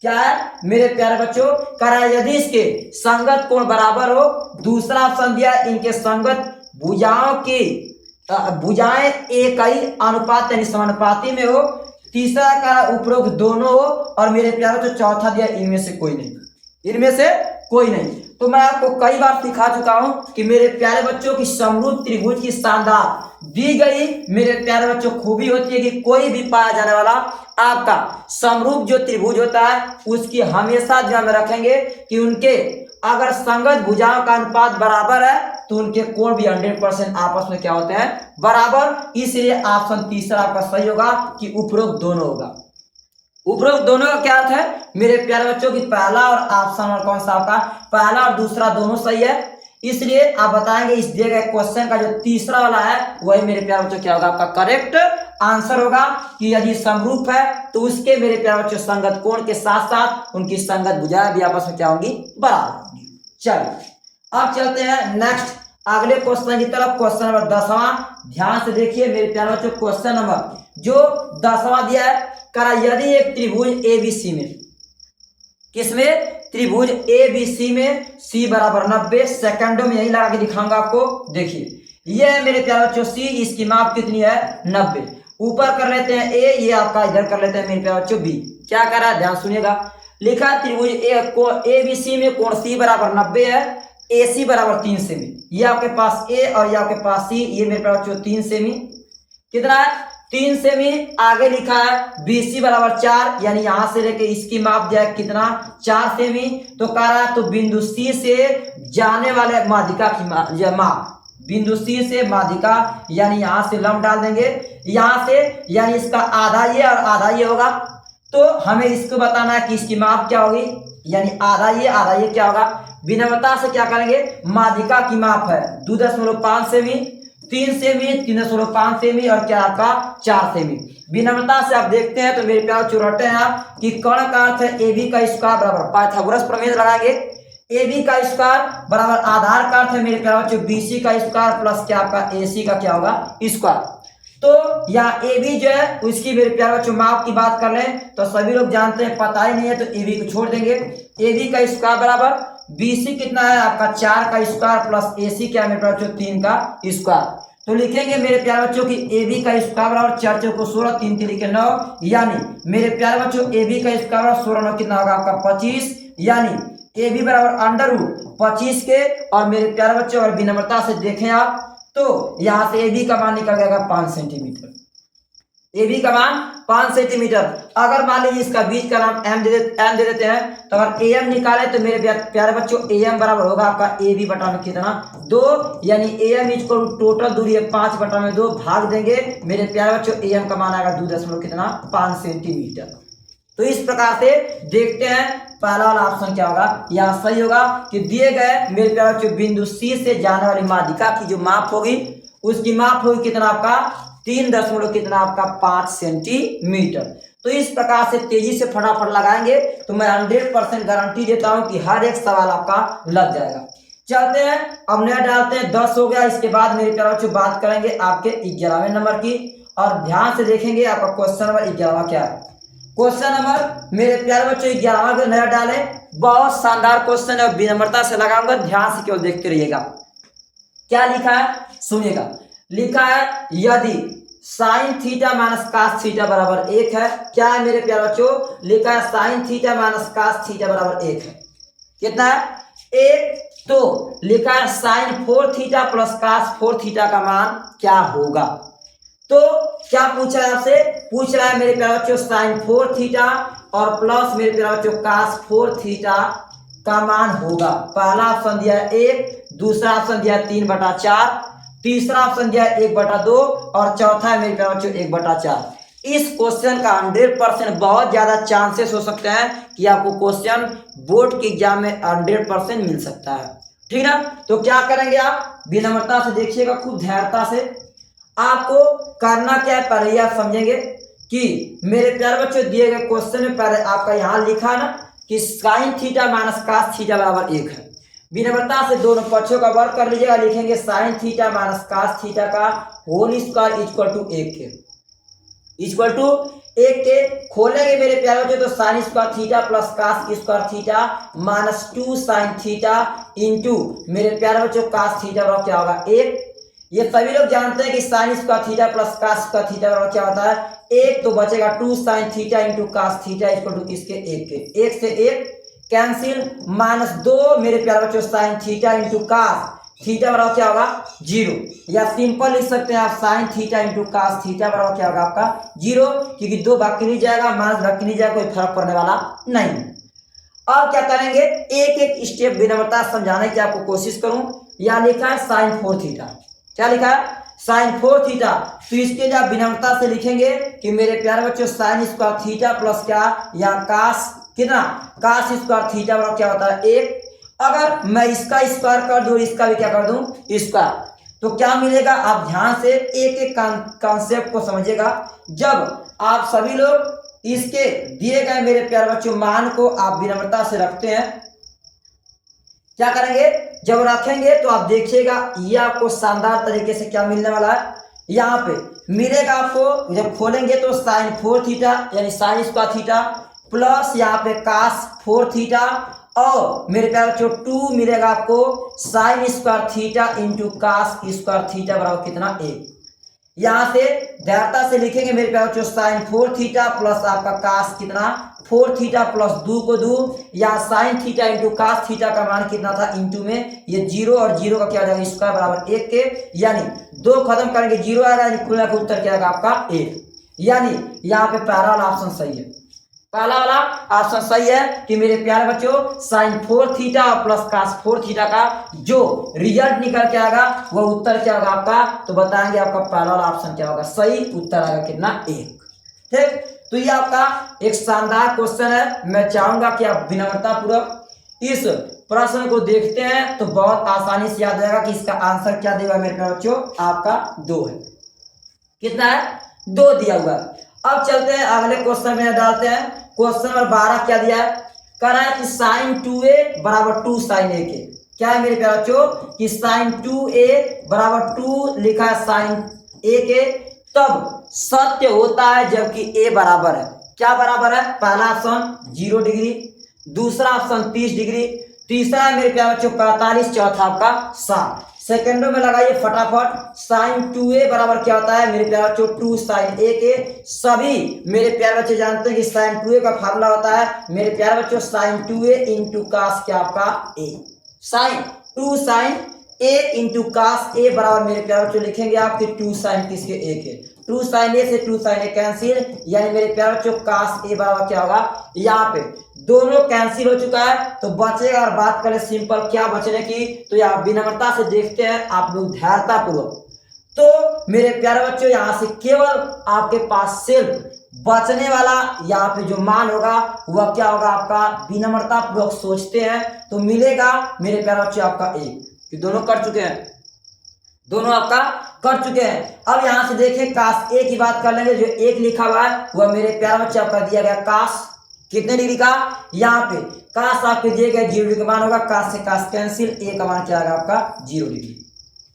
क्या है मेरे प्यारे बच्चों, कह रहा है यदि इसके संगत कोण बराबर हो। दूसरा ऑप्शन दिया इनके संगत भुजाएं एक ही अनुपात यानी समानुपाती में हो। तीसरा का उपरोक्त दोनों हो, और मेरे प्यारे बच्चों चौथा दिया इनमें से कोई नहीं। तो मैं आपको कई बार सिखा चुका हूं कि मेरे प्यारे बच्चों की समरूप त्रिभुज की शानदार दी गई मेरे प्यारे बच्चों खूबी होती है कि कोई भी पाया जाने वाला आपका समरूप जो त्रिभुज होता है उसकी हमेशा ध्यान में रखेंगे कि उनके अगर संगत भुजाओं का अनुपात बराबर है तो उनके कोण भी 100% आपस में क्या होते हैं, बराबर। इसलिए ऑप्शन तीसरा आपका सही होगा कि उपरोक्त दोनों होगा। उपरोक्त दोनों का क्या अर्थ है मेरे प्यारे बच्चों की पहला और ऑप्शन और कौन सा आपका पहला और दूसरा दोनों सही है। इसलिए आप बताएंगे इस दिए गए क्वेश्चन का जो तीसरा वाला है वही मेरे प्यारे बच्चों क्या होगा, आपका करेक्ट आंसर होगा कि यदि समरूप है तो उसके मेरे प्यारे बच्चों संगत कोण के साथ साथ उनकी संगत भुजाएं भी आपस में क्या होंगी, बराबर होंगी। चलिए अब चलते हैं नेक्स्ट अगले क्वेश्चन की तरफ। क्वेश्चन नंबर 10वां, ध्यान से देखिए मेरे प्यारे बच्चों। क्वेश्चन नंबर जो 10वां दिया है, करा यदि एक त्रिभुज एबीसी में, किसमें, त्रिभुज एबीसी में सी बराबर 90, सेकंडों में यही लगा के दिखाऊंगा आपको। देखिए ये है मेरे प्यारे बच्चों सी, इसकी माप कितनी है 90। ऊपर कर लेते हैं ए, ये आपका इधर कर लेते हैं मेरे प्यारे बच्चों बी। क्या कर रहा है ध्यान सुनिएगा, लिखा है त्रिभुज एबीसी में कोण सी बराबर 90 है, ए सी बराबर 3 सेमी। ये आपके पास ए और ये आपके पास सी, ये मेरे प्यारे बच्चों 3 सेमी कितना है 3 सेमी। आगे लिखा है बीसी बराबर 4, यानी यहां से लेके इसकी माप दिया है कितना 4 सेमी। तो कह रहा है तो बिंदु सी से जाने वाले माध्यिका की माप, बिंदु सी से माध्यिका यानी यहां से लंब डाल देंगे यहां से, यानी इसका आधा ये और आधा ये होगा। तो हमें इसको बताना है कि इसकी माप क्या होगी, यानी आधा ये क्या होगा। विनम्रता से क्या करेंगे, माध्यिका की माप है 2.5 सेमी, 3 सेमी, 3.5 सेमी और क्या आपका 4 सेमी। विनम्रता से आप देखते हैं तो मेरे प्यारे चुरटे हैं आप कि कर्ण का अर्थ है ए बी का स्क्वायर बराबर पाइथागोरस प्रमेय लगाएंगे। ए बी का स्क्वायर बराबर आधार का अर्थ है मेरे प्यारे बच्चों बी सी का स्क्वायर प्लस क्या आपका ए सी का क्या होगा स्क्वायर। तो यहाँ ए बी जो है उसकी मेरे प्यारे बच्चों माप की बात कर लें तो सभी लोग जानते हैं, पता ही नहीं है तो ए बी को छोड़ देंगे। ए बी का स्क्वायर बराबर बी सी कितना है आपका 4 का स्क्वायर प्लस ए सी क्या मेरे बच्चों 3 का स्क्वायर। तो लिखेंगे मेरे प्यारे बच्चों की ए बी का स्क्वायर बराबर 4 चौको 16, 3 3 के 9, यानी मेरे प्यारे बच्चों ए बी का स्क्वायर बराबर 16 9 कितना होगा आपका 25, यानी ए बी बराबर अंडर रूट 25 के। और मेरे प्यारे बच्चों अगर विनम्रता से देखें आप तो यहां से ए बी का मान निकल जाएगा 5 सेंटीमीटर, ए बी का मान 5 सेंटीमीटर। अगर मान लीजिए इसका बीच का नाम एम दे देते हैं तो अगर ए एम निकाले तो मेरे प्यारे बच्चों ए एम बराबर होगा आपका ए बी बटा में कितना 2, यानी ए एम इक्वल टोटल दूरी है 5 बटा में 2, भाग देंगे मेरे प्यारे बच्चों ए एम का मान आएगा 2.5 सेंटीमीटर। तो इस प्रकार से देखते हैं पहला वाला ऑप्शन क्या होगा, यहाँ सही होगा कि दिए गए मेरे प्यारे बच्चों बिंदु सी से जाने वाली माध्यिका की जो माप होगी उसकी माप होगी कितना आपका 3 कितना आपका 5 सेंटीमीटर। तो इस प्रकार से तेजी से फटाफट लगाएंगे तो मैं 100% गारंटी देता हूं कि हर एक सवाल आपका लग जाएगा। चलते हैं अब नया डालते हैं 10 हो गया। इसके बाद मेरे प्यारे बच्चों बात करेंगे आपके 11वें नंबर की, और ध्यान से देखेंगे आपका क्वेश्चन नंबर 11वां क्या है। क्वेश्चन नंबर मेरे प्यारे बच्चों 11वां को नया डाले, बहुत शानदार क्वेश्चन है, विनम्रता से लगाऊंगा, ध्यान से केवल देखते रहिएगा। क्या लिखा है सुनिएगा, लिखा है यदि sine theta minus cos theta बराबर 1 है। क्या है मेरे प्यारे बच्चों, लिखा है sine theta minus cos theta बराबर 1 है। कितना है 1। तो लिखा है sine 4 theta plus cos 4 theta का मान क्या होगा। तो क्या पूछा है आपसे, पूछ रहा है मेरे प्यारे बच्चों साइन 4 थीटा और प्लस मेरे प्यारे बच्चों कास 4 थीटा का मान होगा। पहला ऑप्शन दिया है 1, दूसरा ऑप्शन दिया है 3/4, तीसरा ऑप्शन दिया है 1/2 और चौथा है मेरे प्यारे बच्चों 1/4। इस क्वेश्चन का 100% बहुत ज्यादा चांसेस हो सकते हैं कि आपको क्वेश्चन बोर्ड के एग्जाम में 100% मिल सकता है, ठीक ना। तो क्या करेंगे आप विनम्रता से देखिएगा, खूब धैर्यता से आपको करना क्या है पहले आप समझेंगे कि मेरे प्यारे बच्चों दिए गए क्वेश्चन में पहले आपका यहां लिखा ना कि sine theta minus cos theta बराबर 1 है। विनम्रता से दोनों पक्षों का वर्ग कर लीजिएगा, लिखेंगे sine theta minus cos theta का होल स्क्वायर इक्वल टू 1 के, इक्वल टू 1 के। खोलेंगे मेरे प्यारे बच्चों तो sine square theta plus cos square theta minus 2 sine theta into मेरे प्यारे बच्चों कास थीटा बराबर क्या होगा 1। ये सभी लोग जानते हैं कि sine square theta plus cos square theta बराबर क्या होता है 1, तो बचेगा 2 sine theta into cos theta equal to किसके 1 के। 1 से 1 कैंसिल, माइनस 2 मेरे प्यारे बच्चों sine theta into cos theta बराबर क्या होगा 0, या सिंपल लिख सकते हैं आप sine theta into cos theta बराबर क्या होगा आपका 0, क्योंकि 2 भाग के नहीं जाएगा, माइनस भाग के नहीं जाएगा, कोई फर्क पड़ने वाला नहीं। अब क्या करेंगे, एक एक स्टेप विनम्रता समझाने की आपको कोशिश करूं। यहां लिखा है साइन 4 थीटा, क्या लिखा है साइन 4 थीटा। तो इसके लिए आप विनम्रता से लिखेंगे कि मेरे प्यारे बच्चों साइन स्क्वायर थीटा प्लस क्या, या कास कितना, कास स्क्वायर थीटा बराबर क्या होता है 1। अगर मैं इसका स्क्वायर कर दूं, इसका भी क्या कर दूं स्क्वायर, तो क्या मिलेगा, आप ध्यान से एक एक कॉन्सेप्ट को समझिएगा। जब आप सभी लोग इसके दिए गए मेरे प्यारे बच्चों मान को आप विनम्रता से रखते हैं, क्या करेंगे, जब रखेंगे तो आप देखिएगा ये आपको शानदार तरीके से क्या मिलने वाला है। यहाँ पे मिलेगा आपको, जब खोलेंगे तो साइन 4 थीटा यानी साइन स्क्वायर थीटा प्लस यहाँ पे कास 4 थीटा, और मेरे प्यारे बच्चों 2 मिलेगा आपको sine square theta into cos square theta बराबर कितना 1। यहां से दृढ़ता से लिखेंगे मेरे प्यारे बच्चों साइन 4 थीटा प्लस आपका कास कितना 4 थीटा प्लस 2 को 2, या sine theta into cos theta का मान कितना था इंटू में ये 0, और 0 का क्या हो जाएगा स्क्वायर बराबर 1 के, यानी 2 खत्म करेंगे 0 आएगा, यानी कुल का उत्तर क्या आएगा आपका 1। यानी यहाँ पे पहला वाला ऑप्शन सही है, पहला वाला ऑप्शन सही है कि मेरे प्यारे बच्चों साइन 4 थीटा और प्लस कास 4 थीटा का जो रिजल्ट निकल के आएगा वह उत्तर क्या होगा आपका, तो बताएंगे आपका पहला वाला ऑप्शन क्या होगा, सही उत्तर आएगा कितना 1। ठीक, तो ये आपका एक शानदार क्वेश्चन है। मैं चाहूंगा कि आप विनम्रता पूर्वक इस प्रश्न को देखते हैं तो बहुत आसानी से याद रहेगा कि इसका आंसर क्या देगा मेरे प्यारे बच्चों, आपका 2 है। कितना है 2 दिया हुआ। अब चलते हैं अगले क्वेश्चन में डालते हैं। क्वेश्चन नंबर 12 क्या दिया है, कह रहा है कि साइन 2a बराबर 2 साइन a के, क्या है मेरे प्यारे बच्चों कि साइन 2a बराबर 2 लिखा है साइन a के, तब सत्य होता है जबकि a बराबर है, क्या बराबर है, पहला ऑप्शन 0 डिग्री, दूसरा ऑप्शन 30 डिग्री, तीसरा है मेरे प्यारे बच्चों 45, चौथा आपका 60। सेकेंडों में लगाइए फटाफट। साइन 2a बराबर क्या होता है मेरे प्यारे बच्चों 2 साइन a के। सभी मेरे प्यारे बच्चे जानते हैं कि साइन 2a का फार्मूला होता है मेरे प्यारे बच्चों साइन 2a इंटू कास क्या आपका a, sine 2 sine a into cos a बराबर मेरे प्यारे बच्चों लिखेंगे आपके 2 साइन किसके a के, 2 साइन a से 2 साइन a कैंसिल, यानी मेरे प्यारे बच्चों कास a बराबर क्या होगा, यहाँ पे दोनों कैंसिल हो चुका है तो बचेगा। और बात करें सिंपल क्या बचने की, तो यहाँ विनम्रता से देखते हैं आप लोग धैर्यता पूर्वक। तो मेरे प्यारे बच्चों यहाँ से केवल आपके पास सिर्फ बचने वाला यहाँ पे जो मान होगा वह क्या होगा आपका, विनम्रता पूर्वक सोचते हैं तो मिलेगा मेरे प्यारे बच्चों आपका 1, कि दोनों कर चुके हैं, दोनों आपका कर चुके हैं। अब यहाँ से देखें कास a की बात कर लेंगे, जो 1 लिखा हुआ है वह मेरे प्यारे बच्चे आपका दिया गया कास कितने डिग्री का, यहाँ पे कास आपके दिए गए 0 डिग्री का मान होगा, कास से कास कैंसिल, a का मान क्या आएगा आपका 0 डिग्री,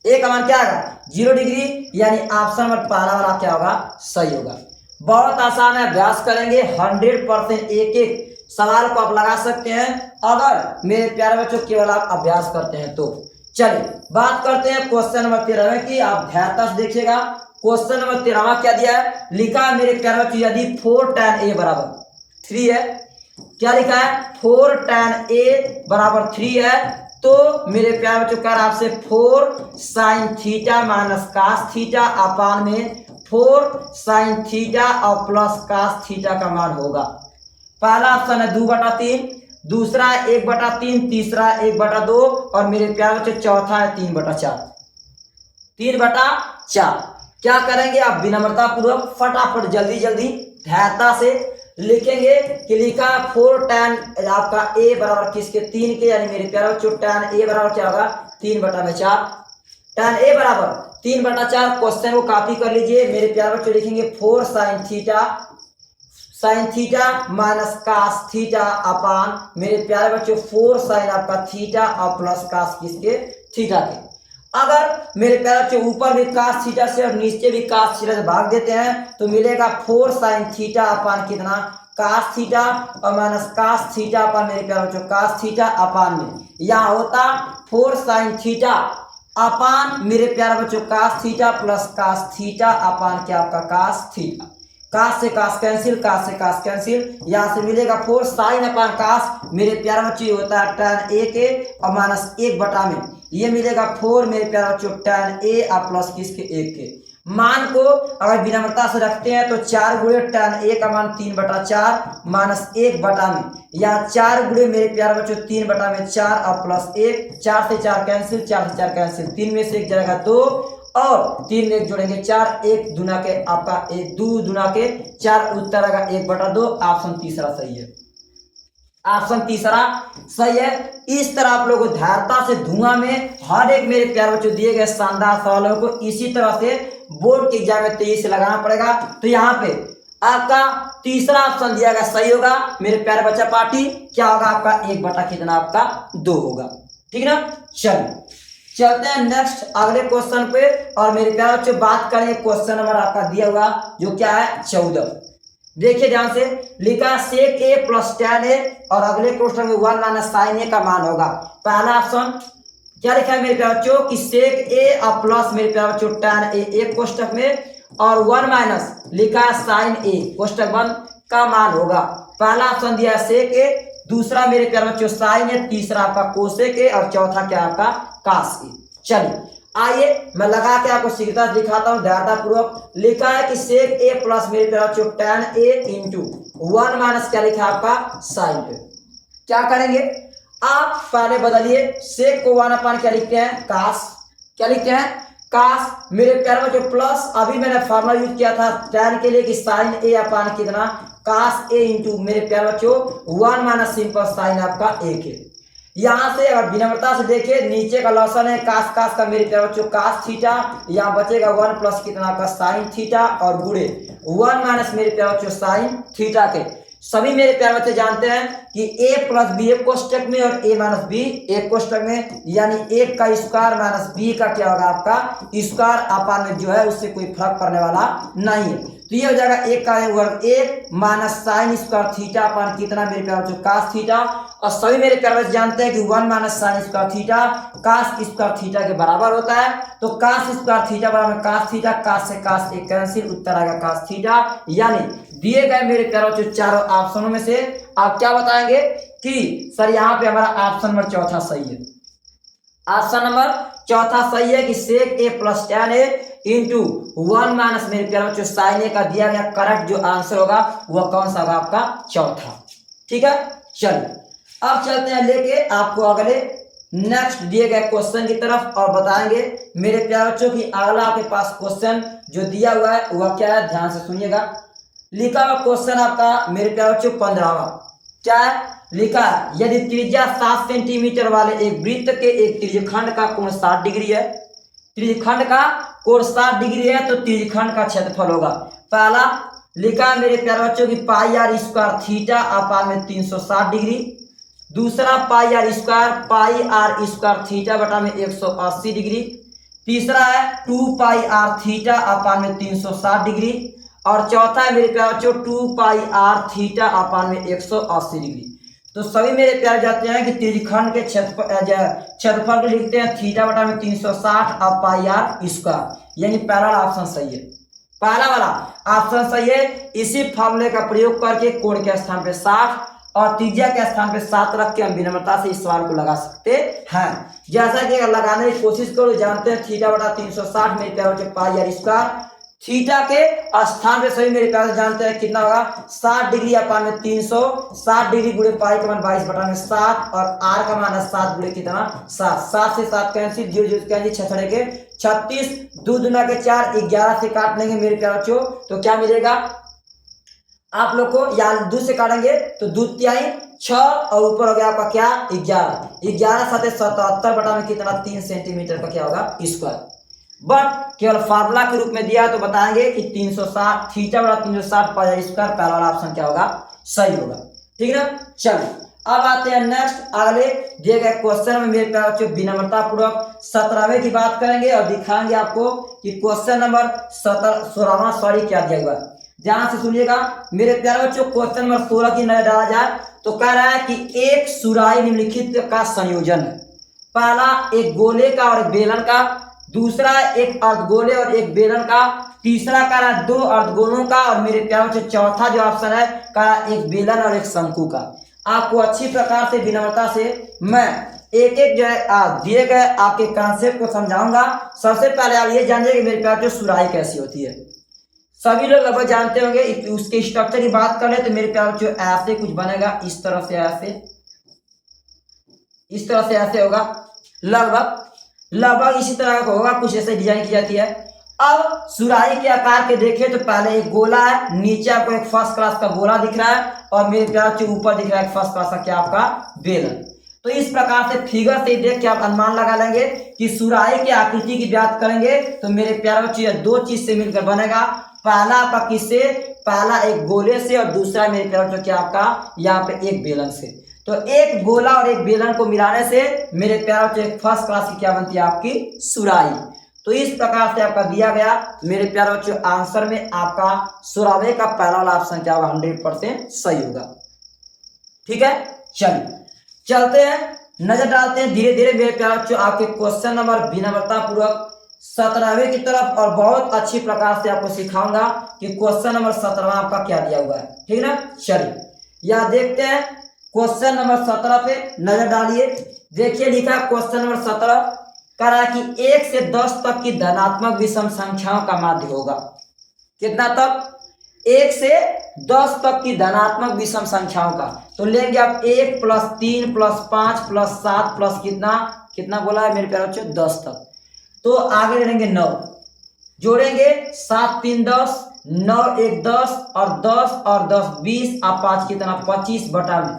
a का मान क्या आएगा 0 डिग्री, यानी ऑप्शन नंबर पहला वाला क्या होगा सही होगा। बहुत आसान है, अभ्यास करेंगे 100% एक एक सवाल को आप लगा सकते हैं अगर मेरे प्यारे बच्चों केवल आप अभ्यास करते हैं तो। चलिए बात करते हैं क्वेश्चन नंबर 13 की, आप ध्यानता से देखिएगा। क्वेश्चन नंबर 13 क्या दिया है, लिखा है मेरे प्यारे बच्चों यदि 4 tan a बराबर 3 है, क्या लिखा है 4 tan a बराबर 3 है, तो मेरे प्यारे बच्चों कह रहा है आपसे 4 sine theta minus cos theta upon में 4 साइन थीटा और प्लस कास थीटा का मान होगा। पहला ऑप्शन है 2/3, दूसरा है 1/3, तीसरा है 1/2 और मेरे प्यारे बच्चों चौथा है 3/4, 3/4। क्या करेंगे आप विनम्रता पूर्वक फटाफट जल्दी जल्दी धैर्यता से लिखेंगे कि लिखा 4 tan आपका a बराबर किसके 3 के, यानी मेरे प्यारे बच्चों tan a बराबर क्या होगा 3/4, tan a बराबर 3/4। क्वेश्चन को कॉपी कर लीजिए मेरे प्यारे बच्चों, लिखेंगे 4 sine theta minus cos theta upon मेरे प्यारे बच्चों 4 साइन आपका थीटा और प्लस कास किसके थीटा के। अगर मेरे प्यारे बच्चों ऊपर भी कास थीटा से और नीचे भी कास थीटा से भाग देते हैं तो मिलेगा 4 साइन थीटा अपान कितना कास थीटा और माइनस कास थीटा अपान मेरे प्यारे बच्चों कास थीटा अपान में यहाँ होता 4 साइन थीटा अपान मेरे प्यारे बच्चों cos theta plus cos theta upon क्या आपका कास थीटा, कास से कास कैंसिल, कास से कास कैंसिल, यहाँ से मिलेगा 4 साइन अपान कास मेरे प्यारे बच्चे होता है tan a के और माइनस 1 बटा में ये मिलेगा 4 मेरे प्यारे बच्चों tan a आप प्लस किसके 1 के मान को अगर विनम्रता से रखते हैं तो 4 गुणे tan a का मान 3/4 माइनस 1 बटा में, या 4 गुणे मेरे प्यारे बच्चों 3/4 और प्लस 1, 4 से 4 कैंसिल, 4 से 4 कैंसिल, 3 में से 1 जाएगा 2 और 3 में 1 जोड़ेंगे 4, 1 दूना के आपका 1 2 दूना के 4, उत्तर आएगा 1/2। ऑप्शन तीसरा सही है, ऑप्शन तीसरा सही है। इस तरह आप लोगों को धैर्यता से धुआं में हर एक मेरे प्यारे बच्चों दिए गए शानदार सवालों को इसी तरह से बोर्ड के एग्जाम में तेजी से लगाना पड़ेगा। तो यहाँ पे आपका तीसरा ऑप्शन दिया गया सही होगा मेरे प्यारे बच्चा पार्टी, क्या होगा आपका 1 बटा कितना आपका 2 होगा, ठीक ना। चलिए चलते हैं नेक्स्ट अगले क्वेश्चन पे और मेरे प्यारे बच्चों बात करेंगे क्वेश्चन नंबर आपका दिया हुआ जो क्या है 14। देखिए ध्यान से, लिखा सेक ए प्लस tan a और अगले क्वेश्चन में 1 माइनस साइन ए का मान होगा। पहला ऑप्शन क्या लिखा है मेरे प्यारे बच्चों कि सेक ए और प्लस मेरे प्यारे बच्चों tan a एक कोष्टक में और 1 माइनस लिखा है साइन ए कोष्टक बंद का मान होगा। पहला ऑप्शन दिया है सेक ए, दूसरा मेरे प्यारे बच्चों साइन ए, तीसरा आपका कोसेक ए और चौथा क्या आपका कास ए। चलिए आइए मैं लगा के आपको शीघ्रता दिखाता हूँ धैर्यता पूर्वक। लिखा है कि सेक ए प्लस मेरे प्यारे बच्चों tan a इंटू 1 माइनस क्या लिखा है आपका साइन ए। क्या करेंगे आप पहले बदलिए, सेक को 1 क्या लिखते हैं कास, क्या लिखते हैं कास मेरे प्यारे बच्चों प्लस अभी मैंने फॉर्मूला यूज किया था tan के लिए कि साइन ए अपान कितना कास ए इंटू मेरे प्यारे बच्चों 1 माइनस सिंपल साइन आपका ए के। यहाँ से अगर विनम्रता से देखिए नीचे का लॉसन है कास कास का मेरे प्यारे बच्चों कास थीटा, यहाँ बचेगा 1 प्लस कितना का साइन थीटा और गुणे 1 माइनस मेरे प्यारे बच्चों साइन थीटा के। सभी मेरे प्यारे बच्चे जानते हैं कि a प्लस बी एक कोष्टक में और a माइनस बी एक कोष्टक में, यानी 1 का स्क्वायर माइनस b का क्या होगा आपका स्क्वायर अपान में जो है उससे कोई फर्क पड़ने वाला नहीं है। तो ये हो जाएगा 1 का वर्ग 1 minus sine square theta upon कितना मेरे प्यारे बच्चों कास थीटा। और सभी मेरे प्यारे बच्चे जानते हैं कि 1 minus sine square theta cos square theta के बराबर होता है। तो कास स्क्वायर थीटा बराबर कास थीटा, कास से कास एक कैंसिल, उत्तर आएगा कास थीटा। यानी दिए गए मेरे प्यारे बच्चों चारों ऑप्शनों में से आप क्या बताएंगे कि सर यहाँ पे हमारा ऑप्शन नंबर चौथा सही है। ऑप्शन नंबर चौथा सही है कि sec A plus tan a into 1 minus मेरे प्यारे बच्चों साइन ए का दिया गया करेक्ट जो आंसर होगा वह कौन सा होगा आपका चौथा, ठीक है। चलिए अब चलते हैं लेके आपको अगले नेक्स्ट दिए गए क्वेश्चन की तरफ और बताएंगे मेरे प्यारे बच्चों की अगला आपके पास क्वेश्चन जो दिया हुआ है वह क्या है, ध्यान से सुनिएगा। लिखा हुआ क्वेश्चन आपका मेरे प्यारे बच्चों 15वां क्या है, लिखा है यदि त्रिज्या 7 सेंटीमीटर वाले एक वृत्त के एक त्रिज्यखंड का कोण 60 डिग्री है, त्रिज्यखंड का कोण 60 डिग्री है तो त्रिज्यखंड का क्षेत्रफल होगा। पहला लिखा है मेरे प्यारे बच्चों की पाई आर स्क्वायर थीटा अपान में 360 डिग्री, दूसरा पाई आर स्क्वायर थीटा बटा में 180 डिग्री, तीसरा है 2 पाई आर थीटा अपान में 360 डिग्री और चौथा है मेरे प्यारे बच्चों 2 पाई आर थीटा अपान में 180 डिग्री। तो सभी मेरे प्यारे जाते हैं कि त्रिज्यखंड के क्षेत्रफल को लिखते हैं थीटा बटा में 360 और पाई आर स्क्वायर, यानी पहला ऑप्शन सही है, पहला वाला ऑप्शन सही है। इसी फॉर्मूले का प्रयोग करके कोण के स्थान पे 60 और त्रिज्या के स्थान पे 7 रख के हम विनम्रता से इस सवाल को लगा सकते हैं। जैसा कि अगर लगाने की कोशिश करो, जानते हैं थीटा बटा 360 मेरे प्यारे बच्चों पाई आर स्क्वायर, थीटा के स्थान पे सभी मेरे प्यारे जानते हैं कितना होगा 60 डिग्री अपान में 300, 60 डिग्री गुणे पाई का मान 22 बटा में 7 और आर का मान है 7 गुणे कितना 7, 7 से 7 कैंसिल, 0 0 कैंसिल, 6 के 36, 2 दूना के 4, 11 से काट लेंगे मेरे प्यारे बच्चों तो क्या मिलेगा आप लोग को, यहाँ 2 से काटेंगे तो 2 तिहाई 6 और ऊपर हो गया आपका क्या 11, 11 7 77 बटा में कितना 3 सेंटीमीटर का क्या होगा स्क्वायर। बट केवल फार्मूला के रूप में दिया तो बताएंगे कि 360 थीटा बटा 360 पाई आर स्क्वायर, पहला वाला ऑप्शन क्या होगा सही होगा, ठीक है ना। चलिए अब आते हैं नेक्स्ट अगले दिए गए क्वेश्चन में मेरे प्यारे बच्चों विनम्रता पूर्वक 17वें की बात करेंगे और दिखाएंगे आपको कि क्वेश्चन नंबर 16वां क्या दिया हुआ है। ध्यान से सुनिएगा मेरे प्यारे बच्चों, क्वेश्चन नंबर 16 की नजर डाला जाए तो कह रहा है कि एक सुराही निम्नलिखित का संयोजन है। पहला एक गोले का और एक बेलन का, दूसरा एक अर्धगोले और एक बेलन का, तीसरा कह रहा है 2 अर्धगोलों का और मेरे प्यारे बच्चों चौथा जो ऑप्शन है कह रहा है एक बेलन और एक शंकु का। आपको अच्छी प्रकार से विनम्रता से मैं एक एक जो है दिए गए आपके कॉन्सेप्ट को समझाऊंगा। सबसे पहले आप ये जानिए कि मेरे प्यार जो सुराई कैसी होती है। सभी लोग लगभग जानते होंगे। उसके स्ट्रक्चर की बात करें तो मेरे प्यार जो ऐसे कुछ बनेगा, इस तरह से ऐसे, इस तरह से ऐसे होगा, लगभग लगभग इसी तरह का होगा, कुछ ऐसे डिजाइन की जाती है। अब सुराही के आकार के देखें तो पहले एक गोला है, नीचे आपको एक फर्स्ट क्लास का गोला दिख रहा है और मेरे प्यार के ऊपर दिख रहा है फर्स्ट क्लास का क्या आपका बेलन। तो इस प्रकार से फिगर से देख के आप अनुमान लगा लेंगे कि सुराही की आकृति की बात करेंगे तो मेरे प्यारे बच्चे दो चीज से मिलकर बनेगा। पहला आपका किससे, पहला एक गोले से और दूसरा मेरे प्यारे बच्चों क्या आपका यहाँ पे एक बेलन से। तो एक गोला और एक बेलन को मिलाने से मेरे प्यारे बच्चों एक फर्स्ट क्लास की क्या बनती है आपकी सुराही। तो इस प्रकार से आपका दिया गया मेरे प्यारे बच्चों आंसर में आपका सुराही का पहला वाला ऑप्शन क्या होगा, 100% सही होगा। ठीक है, चलिए चलते हैं, नजर डालते हैं धीरे धीरे मेरे प्यारे बच्चों आपके क्वेश्चन नंबर विनम्रता पूर्वक 17वें की तरफ, और बहुत अच्छी प्रकार से आपको सिखाऊंगा कि क्वेश्चन नंबर 17वां आपका क्या दिया हुआ है। ठीक है ना, चलिए यह देखते हैं क्वेश्चन नंबर 17 पे नजर डालिए। देखिए लिखा क्वेश्चन नंबर 17 कह रहा है कि 1 से 10 तक की धनात्मक विषम संख्याओं का माध्य होगा। कितना तक, 1 से 10 तक की धनात्मक विषम संख्याओं का। तो लेंगे आप 1 + 3 + 5 + 7 प्लस कितना कितना बोला है मेरे प्यारे बच्चों 10 तक। तो आगे लेंगे 9, जोड़ेंगे 7 3 10, 9 1 10 और 10 और 10 20 और 5 कितना 25 बटा में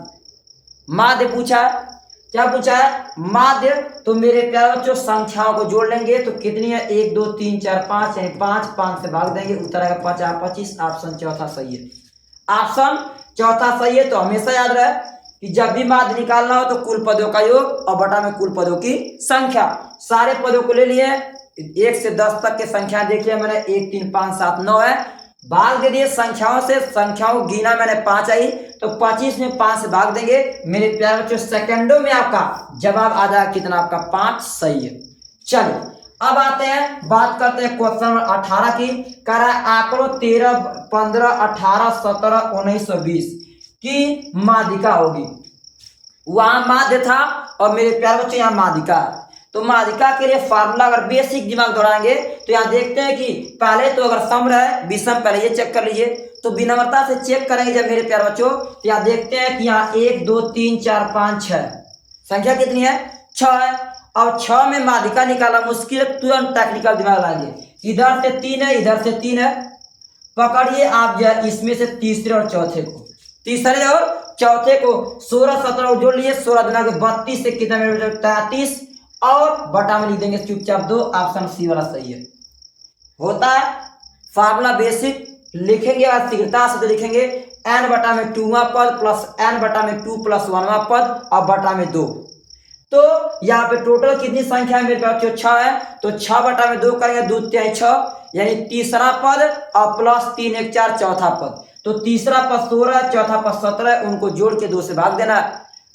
माध्य पूछा है। क्या पूछा है, माध्य। तो मेरे प्यारे बच्चों संख्याओं को जोड़ लेंगे तो कितनी है 1 2 3 4 5, यानी 5 से भाग देंगे, उत्तर आएगा 5 25। ऑप्शन चौथा सही है, ऑप्शन चौथा सही है। तो हमेशा याद रहे कि जब भी माध्य निकालना हो तो कुल पदों का योग और बटा में कुल पदों की संख्या। सारे पदों को ले लिए, 1 से 10 तक के संख्या देख लिया मैंने, 1 3 5 7 9 है, भाग दे दिए संख्याओं से, संख्याओं गिना मैंने 5 आई तो 25 में 5 से भाग देंगे। मेरे प्यारे बच्चों सेकंडों में आपका जवाब आ जाएगा कितना आपका 5 सही है। चलिए अब आते हैं, बात करते हैं क्वेश्चन नंबर 18 की। कह रहा है आंकड़ों 13 15 18 17 19 और 20 की माध्यिका होगी। वहां माध्य था और मेरे प्यारे बच्चों यहाँ माध्यिका है। तो माध्यिका के लिए फार्मूला अगर बेसिक दिमाग दौड़ाएंगे तो यहाँ देखते हैं कि पहले तो अगर सम है विषम, पहले ये चेक कर लीजिए। तो विनम्रता से चेक करेंगे जब मेरे प्यारे बच्चों, तो यहाँ देखते हैं कि यहाँ 1 2 3 4 5 6 संख्या कितनी है 6 है। और 6 में माध्यिका निकाला मुश्किल, तुरंत टेक्निकल दिमाग लाएंगे। इधर से 3 है, इधर से 3 है, पकड़िए आप जो इसमें से तीसरे और चौथे को, तीसरे और चौथे को 16 17 जोड़ लिए, 16 दुना के 32 से कितना मेरे बच्चों 33 और बटा में लिख देंगे चुपचाप 2। ऑप्शन सी वाला सही है। होता है फार्मूला बेसिक, लिखेंगे और शीघ्रता से तो लिखेंगे n बटा में 2वां पद प्लस n बटा में 2 + 1वां पद और बटा में 2। तो यहाँ पे टोटल कितनी संख्या है मेरे पास 6 है। तो 6 बटा में 2 करेंगे, 2 3 6, यानी तीसरा पद और प्लस 3 1 4 चौथा पद। तो तीसरा पद 16, चौथा पद 17, उनको जोड़ के 2 से भाग देना।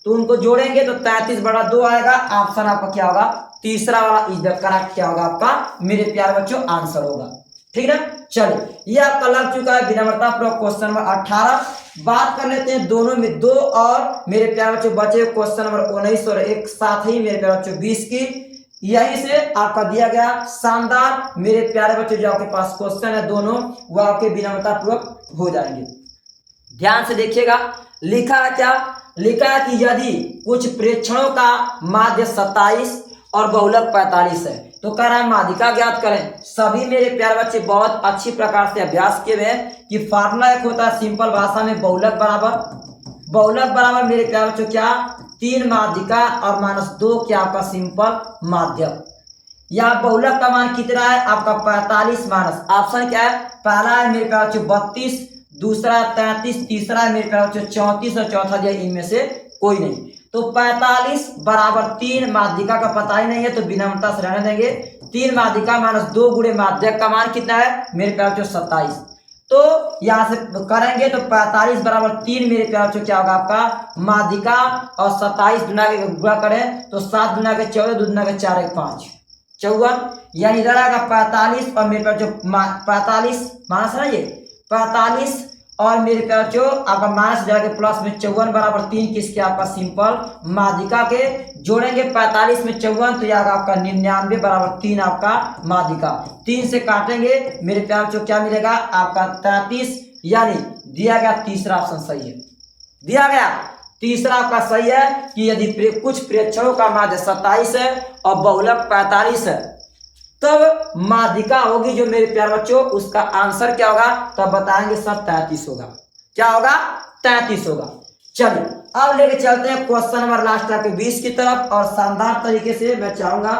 तो उनको जोड़ेंगे तो 33 बटा 2 आएगा। ऑप्शन आपका क्या होगा, तीसरा वाला इज द करेक्ट क्या होगा आपका मेरे प्यारे बच्चों आंसर होगा। ठीक है, चलिए ये आपका लग चुका है विनम्रता पूर्वक क्वेश्चन नंबर 18। बात कर लेते हैं दोनों में 2 और मेरे प्यारे बच्चों बचे क्वेश्चन नंबर 19 और एक साथ ही मेरे प्यारे बच्चों 20 की। यहीं से आपका दिया गया शानदार मेरे प्यारे बच्चों जो आपके पास क्वेश्चन है दोनों, वो आपके विनम्रता पूर्वक हो जाएंगे। ध्यान से देखिएगा, लिखा है क्या, लिखा है कि यदि कुछ प्रेक्षणों का माध्य 27 और बहुलक 45 है तो कह रहा है माध्यिका ज्ञात करें। सभी मेरे प्यारे बच्चे बहुत अच्छी प्रकार से अभ्यास किए हुए हैं कि फार्मूला एक होता है सिंपल भाषा में बहुलक बराबर मेरे प्यारे बच्चों क्या 3 माध्यिका और -2 क्या आपका सिंपल माध्यक। यहाँ बहुलक का मान कितना है आपका 45 माइनस ऑप्शन क्या है, पहला है मेरे प्यारे बच्चों 32, दूसरा 33, तीसरा है मेरे प्यारे बच्चों 34 और चौथा जो इनमें से कोई नहीं। तो 45 बराबर 3 माध्यिका का पता ही नहीं है तो विनम्रता से रहने देंगे। 3 माध्यिका -2 गुणे माध्यक का मान कितना है मेरे प्यारे बच्चों 27। तो यहां से करेंगे तो 45 बराबर 3 मेरे प्यारे बच्चों क्या होगा आपका माध्यिका और 27 गुना के गुणा करें तो 7 गुना के 14, 2 गुना के 4 1 5 54, यानी इधर आएगा 45 और मेरे प्यारे बच्चों 45 माइनस है ये 45 और मेरे प्यारे बच्चों आपका माइनस जाके प्लस में 54 बराबर 3 किसके आपका सिंपल माध्यिका के। जोड़ेंगे 45 में 54 तो यह आपका 99 बराबर 3 आपका माध्यिका। 3 से काटेंगे मेरे प्यारे बच्चों क्या मिलेगा आपका 33, यानी दिया गया तीसरा ऑप्शन सही है। दिया गया तीसरा आपका सही है कि यदि कुछ प्रेक्षणों का माध्य 27 है और बहुलक 45 है तब माध्यिका होगी जो मेरे प्यारे बच्चों उसका आंसर क्या होगा तब बताएंगे सब 33 होगा। क्या होगा 33 होगा। चलिए अब लेके चलते हैं क्वेश्चन नंबर लास्ट आपके 20 की तरफ और शानदार तरीके से मैं चाहूंगा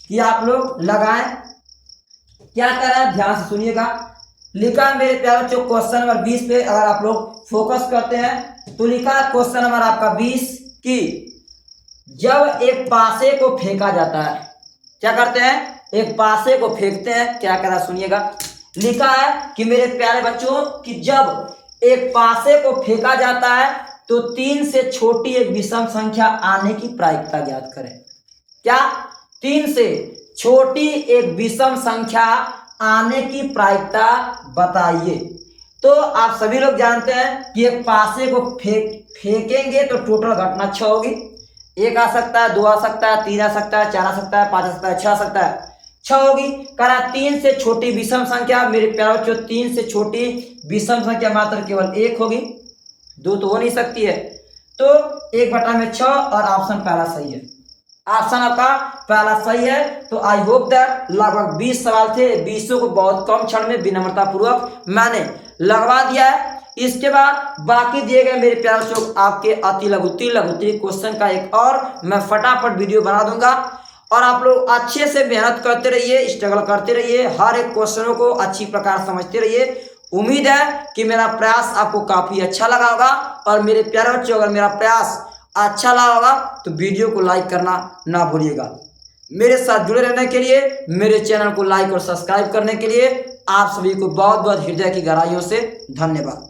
कि आप लोग लगाएं। क्या कर रहे हैं ध्यान से सुनिएगा। लिखा है मेरे प्यारे बच्चों क्वेश्चन नंबर 20 पे अगर आप लोग फोकस करते हैं तो लिखा है क्वेश्चन नंबर आपका 20 कि जब एक पासे को फेंका जाता है, क्या करते हैं एक पासे को फेंकते हैं, क्या करा सुनिएगा। लिखा है कि मेरे प्यारे बच्चों कि जब एक पासे को फेंका जाता है तो 3 से छोटी एक विषम संख्या आने की प्रायिकता ज्ञात करें। क्या 3 से छोटी एक विषम संख्या आने की प्रायिकता बताइए। तो आप सभी लोग जानते हैं कि एक पासे को फेंकेंगे तो टोटल घटना 6 होगी। 1 आ सकता है, 2 आ सकता है, 3 आ सकता है, 4 आ सकता है, 5 आ सकता है, 6 आ सकता है, 6 होगी। करा 3 से छोटी विषम संख्या मेरे प्यारे बच्चों 3 से छोटी विषम संख्या मात्र केवल 1 होगी, 2 तो हो नहीं सकती है। तो 1/6 और ऑप्शन पहला सही है। ऑप्शन आपका पहला सही है। तो आई होप दैट लगभग 20 सवाल थे, 20 को बहुत कम क्षण में विनम्रता पूर्वक मैंने लगवा दिया है। इसके बाद बाकी दिए गए मेरे प्यारे बच्चों आपके अति लघुति क्वेश्चन का एक और मैं फटाफट वीडियो बना दूंगा और आप लोग अच्छे से मेहनत करते रहिए, स्ट्रगल करते रहिए, हर एक क्वेश्चनों को अच्छी प्रकार समझते रहिए। उम्मीद है कि मेरा प्रयास आपको काफ़ी अच्छा लगा होगा और मेरे प्यारे बच्चों अगर मेरा प्रयास अच्छा लगा होगा तो वीडियो को लाइक करना ना भूलिएगा। मेरे साथ जुड़े रहने के लिए, मेरे चैनल को लाइक और सब्सक्राइब करने के लिए आप सभी को बहुत बहुत हृदय की गहराइयों से धन्यवाद।